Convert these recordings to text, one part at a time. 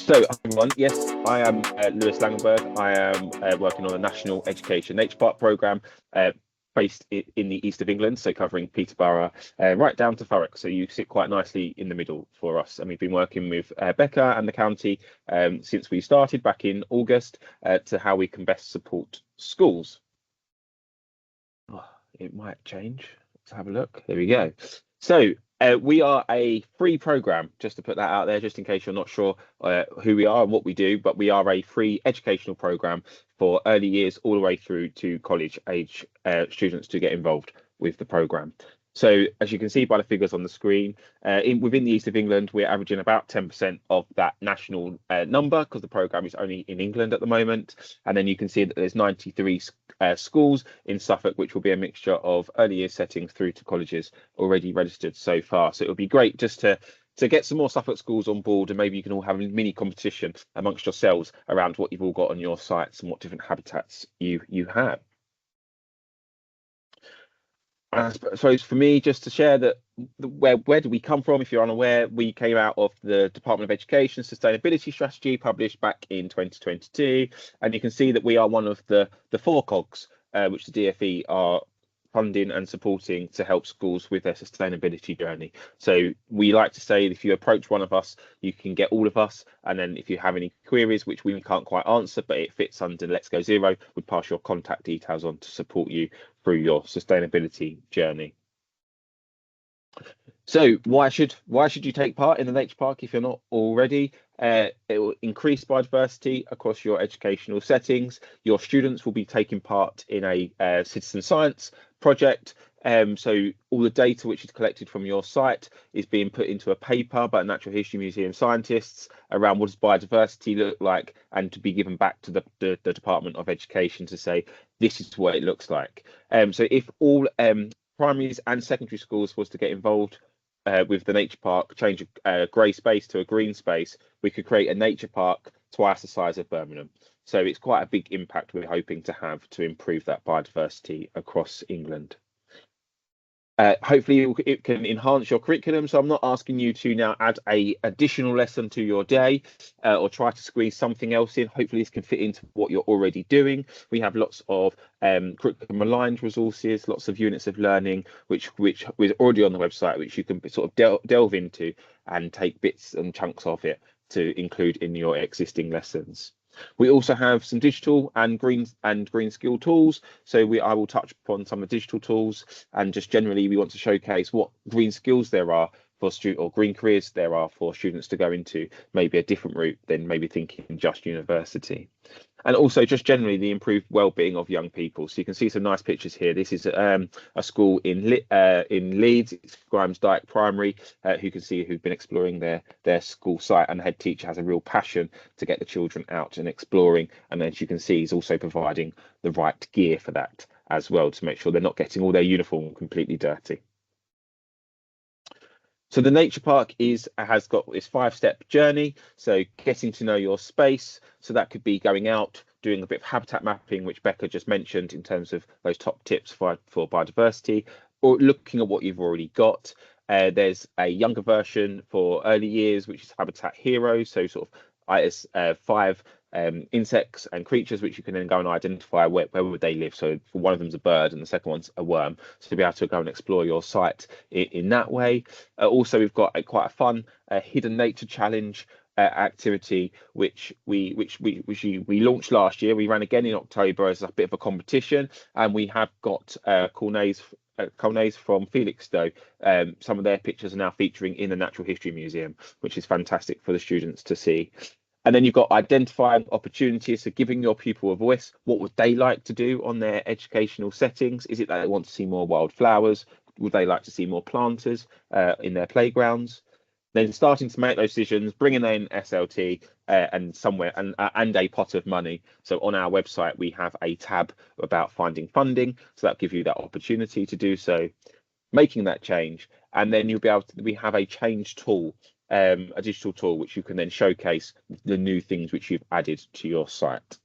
So, everyone, yes, I am Lewis Langenberg. I am working on a National Education Nature Park programme based in the east of England, so covering Peterborough right down to Thurrock. So you sit quite nicely in the middle for us. And we've been working with Becca and the county since we started back in August to how we can best support schools. Oh, it might change. Let's have a look. There we go. So we are a free program, just to put that out there, just in case you're not sure who we are and what we do, but we are a free educational program for early years all the way through to college age students to get involved with the program. So as you can see by the figures on the screen, within the east of England, we're averaging about 10% of that national number because the program is only in England at the moment. And then you can see that there's 93 schools in Suffolk, which will be a mixture of early years settings through to colleges already registered so far. So it would be great just to get some more Suffolk schools on board, and maybe you can all have a mini competition amongst yourselves around what you've all got on your sites and what different habitats you have. I suppose for me, just to share that where do we come from? If you're unaware, we came out of the Department of Education Sustainability Strategy published back in 2022, and you can see that we are one of the four cogs which the DFE are funding and supporting to help schools with their sustainability journey. So we like to say if you approach one of us, you can get all of us, and then if you have any queries which we can't quite answer but it fits under Let's Go Zero, we'd pass your contact details on to support you through your sustainability journey. So why should you take part in the nature park if you're not already? It will increase biodiversity across your educational settings. Your students will be taking part in a citizen science project. So all the data which is collected from your site is being put into a paper by Natural History Museum scientists around what does biodiversity look like, and to be given back to the Department of Education to say this is what it looks like. So if all primaries and secondary schools was to get involved with the nature park, change a grey space to a green space, we could create a nature park twice the size of Birmingham. So it's quite a big impact we're hoping to have to improve that biodiversity across England. Hopefully it can enhance your curriculum. So I'm not asking you to now add a additional lesson to your day or try to squeeze something else in. Hopefully this can fit into what you're already doing. We have lots of curriculum aligned resources, lots of units of learning, which is already on the website, which you can sort of delve into and take bits and chunks of it to include in your existing lessons. We also have some digital and green skill tools. So I will touch upon some of the digital tools, and just generally we want to showcase what green skills there are for or green careers there are for students to go into, maybe a different route than maybe thinking just university. And also just generally the improved well-being of young people. So you can see some nice pictures here. This is a school in Leeds, it's Grimes Dyke Primary, who've been exploring their school site, and the head teacher has a real passion to get the children out and exploring. And as you can see, he's also providing the right gear for that as well to make sure they're not getting all their uniform completely dirty. So the nature park has got this 5-step journey. So getting to know your space. So that could be going out, doing a bit of habitat mapping, which Becca just mentioned in terms of those top tips for biodiversity, or looking at what you've already got. There's a younger version for early years, which is Habitat Hero. So sort of 5 insects and creatures which you can then go and identify where would they live. So one of them's a bird and the second one's a worm, so to be able to go and explore your site in that way. Also we've got quite a fun hidden nature challenge activity which we launched last year. We ran again in October as a bit of a competition, and we have got cornets from Felixstowe. Some of their pictures are now featuring in the Natural History Museum, which is fantastic for the students to see. And then you've got identifying opportunities, so giving your pupil a voice. What would they like to do on their educational settings? Is it that they want to see more wildflowers? Would they like to see more planters in their playgrounds? Then starting to make those decisions, bringing in SLT and a pot of money. So on our website, we have a tab about finding funding. So that'll give you that opportunity to do so, making that change. And then you'll be able to, we have a change tool, a digital tool, which you can then showcase the new things which you've added to your site.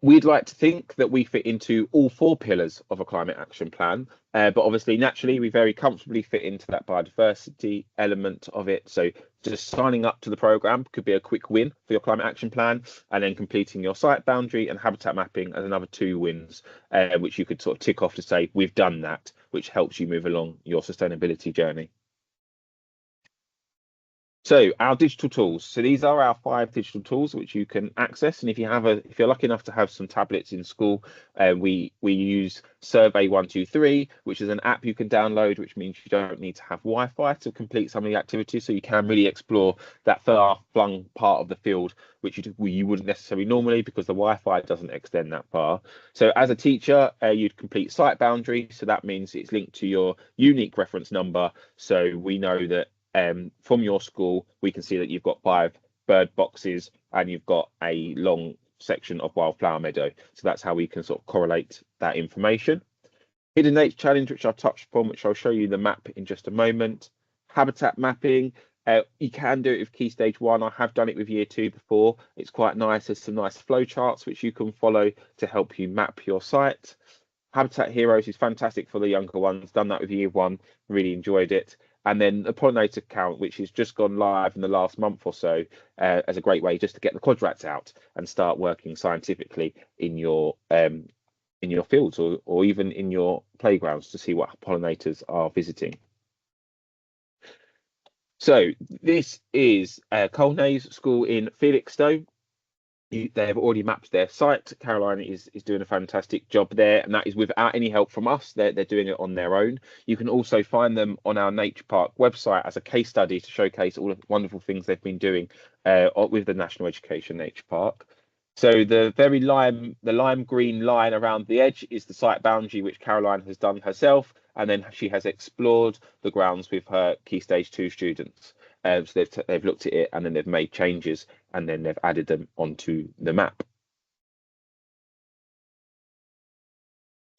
We'd like to think that we fit into all 4 pillars of a climate action plan, but obviously, naturally, we very comfortably fit into that biodiversity element of it. So just signing up to the programme could be a quick win for your climate action plan, and then completing your site boundary and habitat mapping as another 2 wins, which you could sort of tick off to say, we've done that, which helps you move along your sustainability journey. So our digital tools. So these are our 5 digital tools which you can access. And if you're lucky enough to have some tablets in school, we use Survey 123, which is an app you can download, which means you don't need to have Wi-Fi to complete some of the activities. So you can really explore that far-flung part of the field, which you wouldn't necessarily normally, because the Wi-Fi doesn't extend that far. So as a teacher, you'd complete site boundary. So that means it's linked to your unique reference number. So we know that from your school, we can see that you've got 5 bird boxes and you've got a long section of wildflower meadow. So that's how we can sort of correlate that information. Hidden Nature Challenge, which I've touched upon, which I'll show you the map in just a moment. Habitat mapping, you can do it with Key Stage 1. I have done it with Year 2 before. It's quite nice. There's some nice flow charts which you can follow to help you map your site. Habitat Heroes is fantastic for the younger ones. Done that with Year 1, really enjoyed it. And then the pollinator count, which has just gone live in the last month or so, as a great way just to get the quadrats out and start working scientifically in your fields, or even in your playgrounds, to see what pollinators are visiting. So this is Colnay's school in Felixstowe. They've already mapped their site. Caroline is doing a fantastic job there, and that is without any help from us. They're doing it on their own. You can also find them on our Nature Park website as a case study to showcase all the wonderful things they've been doing with the National Education Nature Park. So the lime green line around the edge is the site boundary, which Caroline has done herself, and then she has explored the grounds with her Key Stage 2 students. So they've looked at it, and then they've made changes, and then they've added them onto the map.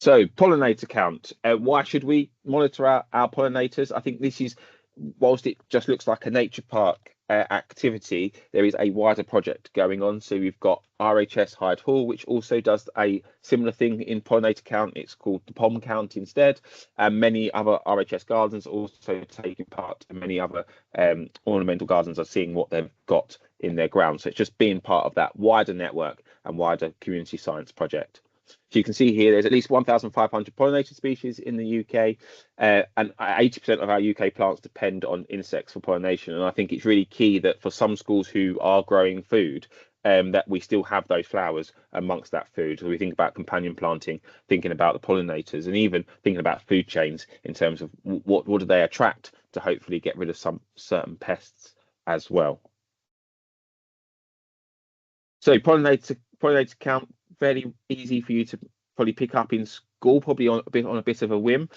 So pollinator count. Why should we monitor our pollinators? I think this is, whilst it just looks like a nature park activity, there is a wider project going on. So we've got RHS Hyde Hall, which also does a similar thing in pollinator count. It's called the POM count instead. And many other RHS gardens also taking part, and many other ornamental gardens are seeing what they've got in their ground. So it's just being part of that wider network and wider community science project. So you can see here, there's at least 1,500 pollinator species in the UK, and 80% of our UK plants depend on insects for pollination. And I think it's really key that for some schools who are growing food, that we still have those flowers amongst that food. So we think about companion planting, thinking about the pollinators, and even thinking about food chains in terms of what do they attract to hopefully get rid of some certain pests as well. So pollinator count, fairly easy for you to probably pick up in school, probably on a bit of a whim.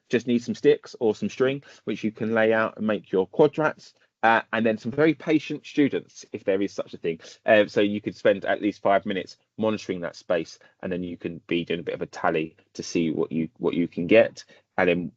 Just need some sticks or some string, which you can lay out and make your quadrats. And then some very patient students, if there is such a thing. So you could spend at least 5 minutes monitoring that space, and then you can be doing a bit of a tally to see what you can get. And then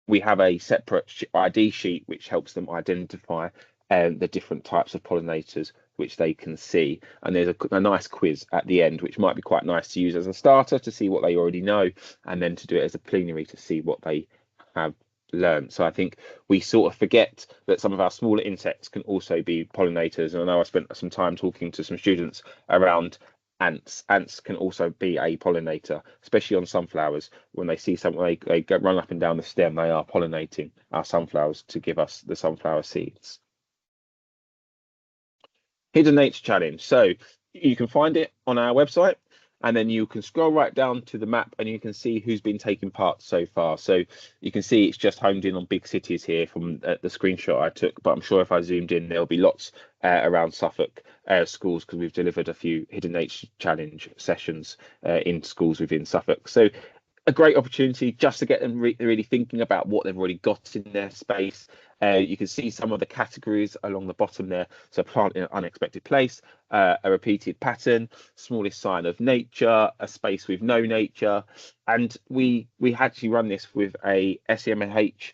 we have a separate ID sheet which helps them identify the different types of pollinators which they can see. And there's a nice quiz at the end, which might be quite nice to use as a starter to see what they already know, and then to do it as a plenary to see what they have learned. So I think we sort of forget that some of our smaller insects can also be pollinators. And I know I spent some time talking to some students around ants. Ants can also be a pollinator, especially on sunflowers. When they see something, they go run up and down the stem. They are pollinating our sunflowers to give us the sunflower seeds. Hidden Nature Challenge. So you can find it on our website, and then you can scroll right down to the map and you can see who's been taking part so far. So you can see it's just homed in on big cities here from the screenshot I took, but I'm sure if I zoomed in, there'll be lots around Suffolk schools, because we've delivered a few Hidden Nature Challenge sessions in schools within Suffolk. So a great opportunity just to get them really thinking about what they've already got in their space. You can see some of the categories along the bottom there. So plant in an unexpected place, a repeated pattern, smallest sign of nature, a space with no nature. And we actually run this with a SEMH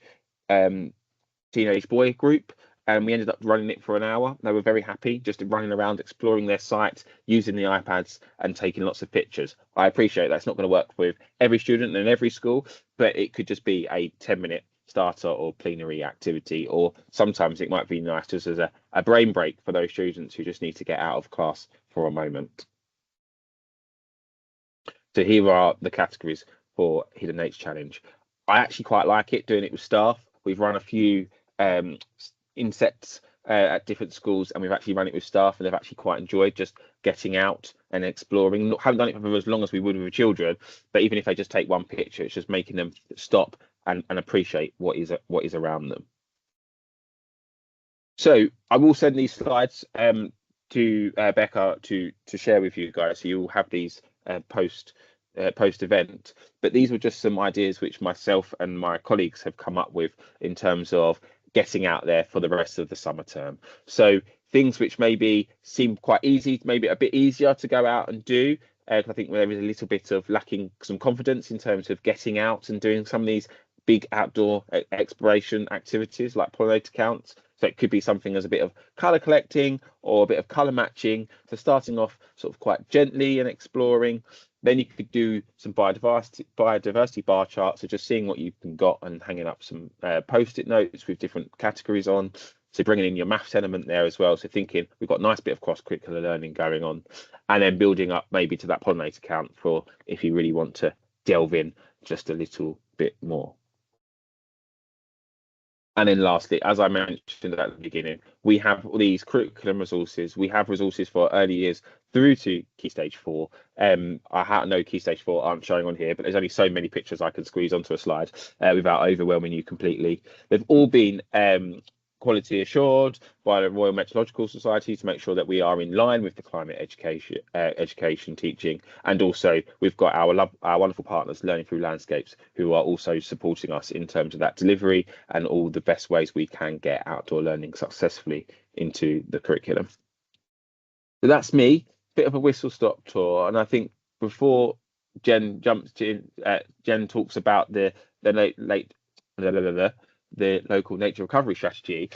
teenage boy group. and we ended up running it for an hour. They were very happy just running around, exploring their site, using the iPads and taking lots of pictures. I appreciate that's not going to work with every student in every school, but it could just be a 10-minute starter or plenary activity, or sometimes it might be nice just as a brain break for those students who just need to get out of class for a moment. So here are the categories for Hidden H Challenge. I actually quite like it, doing it with staff. We've run a few insects at different schools, and we've actually run it with staff, and they've actually quite enjoyed just getting out and exploring. Haven't done it for as long as we would with children, but even if they just take one picture, it's just making them stop and appreciate what is around them. So I will send these slides to Becca to share with you guys, so you'll have these post event. But these were just some ideas which myself and my colleagues have come up with in terms of getting out there for the rest of the summer term. So things which maybe seem quite easy, maybe a bit easier to go out and do. I think there is a little bit of lacking some confidence in terms of getting out and doing some of these big outdoor exploration activities like pollinator counts. So it could be something as a bit of colour collecting or a bit of colour matching. So starting off sort of quite gently and exploring. Then you could do some biodiversity bar charts, so just seeing what you've got and hanging up some post-it notes with different categories on. So bringing in your maths element there as well. So thinking we've got a nice bit of cross-curricular learning going on, and then building up maybe to that pollinator count for if you really want to delve in just a little bit more. And then lastly, as I mentioned at the beginning, we have these curriculum resources. We have resources for early years through to Key Stage 4. I know Key Stage 4 aren't showing on here, but there's only so many pictures I can squeeze onto a slide without overwhelming you completely. They've all been quality assured by the Royal Meteorological Society to make sure that we are in line with the climate education teaching, and also we've got our wonderful partners Learning Through Landscapes, who are also supporting us in terms of that delivery and all the best ways we can get outdoor learning successfully into the curriculum. So that's me, bit of a whistle stop tour, and I think before Jen jumps in, Jen talks about the local nature recovery strategy,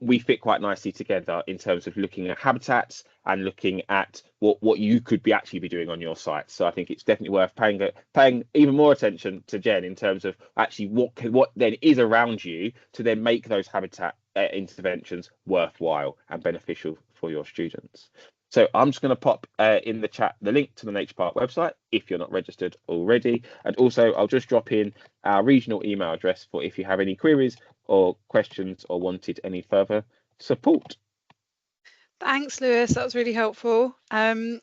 we fit quite nicely together in terms of looking at habitats and looking at what you could be actually be doing on your site. So I think it's definitely worth paying even more attention to Jen in terms of actually what then is around you to then make those habitat interventions worthwhile and beneficial for your students. So I'm just going to pop in the chat the link to the Nature Park website if you're not registered already. And also I'll just drop in our regional email address for if you have any queries or questions or wanted any further support. Thanks, Lewis. That was really helpful. I'm